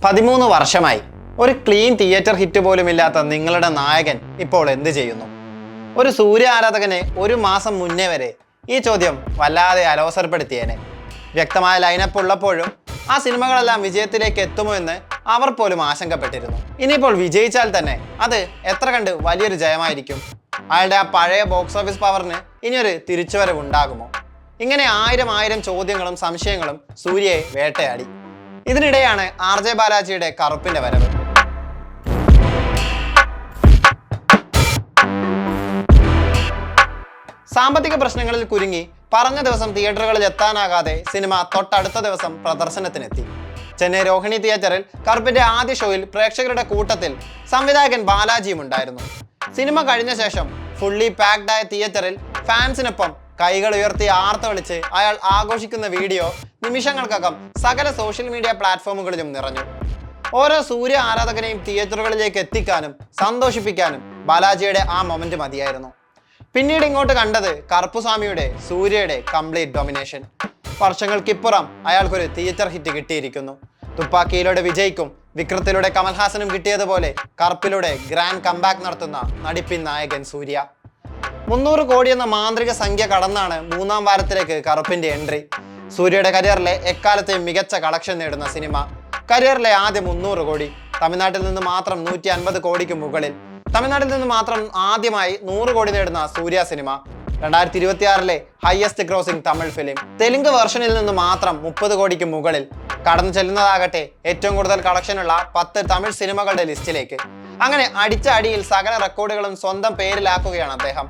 13 വർഷമായി ഒരു clean theatre hit പോലും ഇല്ലാത്ത നിങ്ങളുടെ നായകൻ ഇപ്പോൾ എന്ത് ചെയ്യുന്നു? ഒരു സൂര്യ ആരാധകനെ ഒരു മാസം മുന്നേ വരെ ഈ ചോദ്യം വല്ലാതെ അലോസരപ്പെടുത്തിയേനെ. വ്യക്തമായ ലൈനപ്പ് ഉള്ളപ്പോഴും ആ സിനിമകളെല്ലാം വിജയത്തിലേക്ക് എത്തുമോ എന്ന് അവർ പോലും ആശങ്കപ്പെട്ടിരുന്നു. ഇനിയിപ്പോൾ വിജയിച്ചാൽ തന്നെ അത് എത്ര കണ്ട് വലിയൊരു ജയമായിരിക്കും? അയാളുടെ ആ പഴയ ബോക്സ് ഓഫീസ് പവറിന് ഇനിയൊരു തിരിച്ചുവരവ് ഉണ്ടാകുമോ? ഇങ്ങനെ ആയിരം ചോദ്യങ്ങളും സംശയങ്ങളും സൂര്യയെ വേട്ടയാടി. ഇതിനിടെയാണ് RJ ബാലാജിയുടെ കറുപ്പിന്റെ വരവ്. സാമ്പത്തിക പ്രശ്നങ്ങളിൽ കുരുങ്ങി പറഞ്ഞ ദിവസം തിയേറ്ററുകളിൽ എത്താനാകാതെ സിനിമ തൊട്ടടുത്ത ദിവസം പ്രദർശനത്തിനെത്തി. ചെന്നൈ രോഹിണി തിയേറ്ററിൽ കറുപ്പിന്റെ ആദ്യ ഷോയിൽ പ്രേക്ഷകരുടെ കൂട്ടത്തിൽ സംവിധായകൻ ബാലാജിയും ഉണ്ടായിരുന്നു. സിനിമ കഴിഞ്ഞ ശേഷം ഫുള്ളി പാക്ഡ് ആയ തിയേറ്ററിൽ ഫാൻസിനൊപ്പം കൈകൾ ഉയർത്തി ആർത്ത് വിളിച്ച് അയാൾ ആഘോഷിക്കുന്ന വീഡിയോ നിമിഷങ്ങൾക്കകം സകല സോഷ്യൽ മീഡിയ പ്ലാറ്റ്ഫോമുകളിലും നിറഞ്ഞു. ഓരോ സൂര്യ ആരാധകനെയും തിയേറ്ററുകളിലേക്ക് എത്തിക്കാനും സന്തോഷിപ്പിക്കാനും ബാലാജിയുടെ ആ മൊമെന്റ് മതിയായിരുന്നു. പിന്നീട് ഇങ്ങോട്ട് കണ്ടത് കറുപ്പുസ്വാമിയുടെ സൂര്യയുടെ കംപ്ലീറ്റ് ഡൊമിനേഷൻ. വർഷങ്ങൾക്കിപ്പുറം അയാൾക്കൊരു തിയേറ്റർ ഹിറ്റ് കിട്ടിയിരിക്കുന്നു. തുപ്പാക്കിയിലൂടെ വിജയ്ക്കും വിക്രത്തിലൂടെ കമൽഹാസനും കിട്ടിയതുപോലെ കറുപ്പിലൂടെ ഗ്രാൻഡ് കംബാക്ക് നടത്തുന്ന നടിപ്പിൻ നായകൻ സൂര്യ. 300 കോടി എന്ന മാന്ത്രിക സംഖ്യ കടന്നാണ് മൂന്നാം വാരത്തിലേക്ക് കറുപ്പിന്റെ എൻട്രി. സൂര്യയുടെ കരിയറിലെ എക്കാലത്തെയും മികച്ച കളക്ഷൻ നേടുന്ന സിനിമ. കരിയറിലെ ആദ്യ 300 കോടി. തമിഴ്നാട്ടിൽ നിന്ന് മാത്രം 150 കോടിക്ക് മുകളിൽ. തമിഴ്നാട്ടിൽ നിന്ന് മാത്രം ആദ്യമായി 100 കോടി നേടുന്ന Suriya cinema. 2026 highest grossing Tamil film. Telugu വെർഷനിൽ നിന്ന് മാത്രം 30 കോടിക്ക് മുകളിൽ കടന്നു ചെല്ലുന്നതാകട്ടെ ഏറ്റവും കൂടുതൽ കളക്ഷനുള്ള 10 തമിഴ് സിനിമകളുടെ ലിസ്റ്റിലേക്ക്. അങ്ങനെ അടിച്ച അടിയിൽ സകല റെക്കോർഡുകളും സ്വന്തം പേരിലാക്കുകയാണ് അദ്ദേഹം.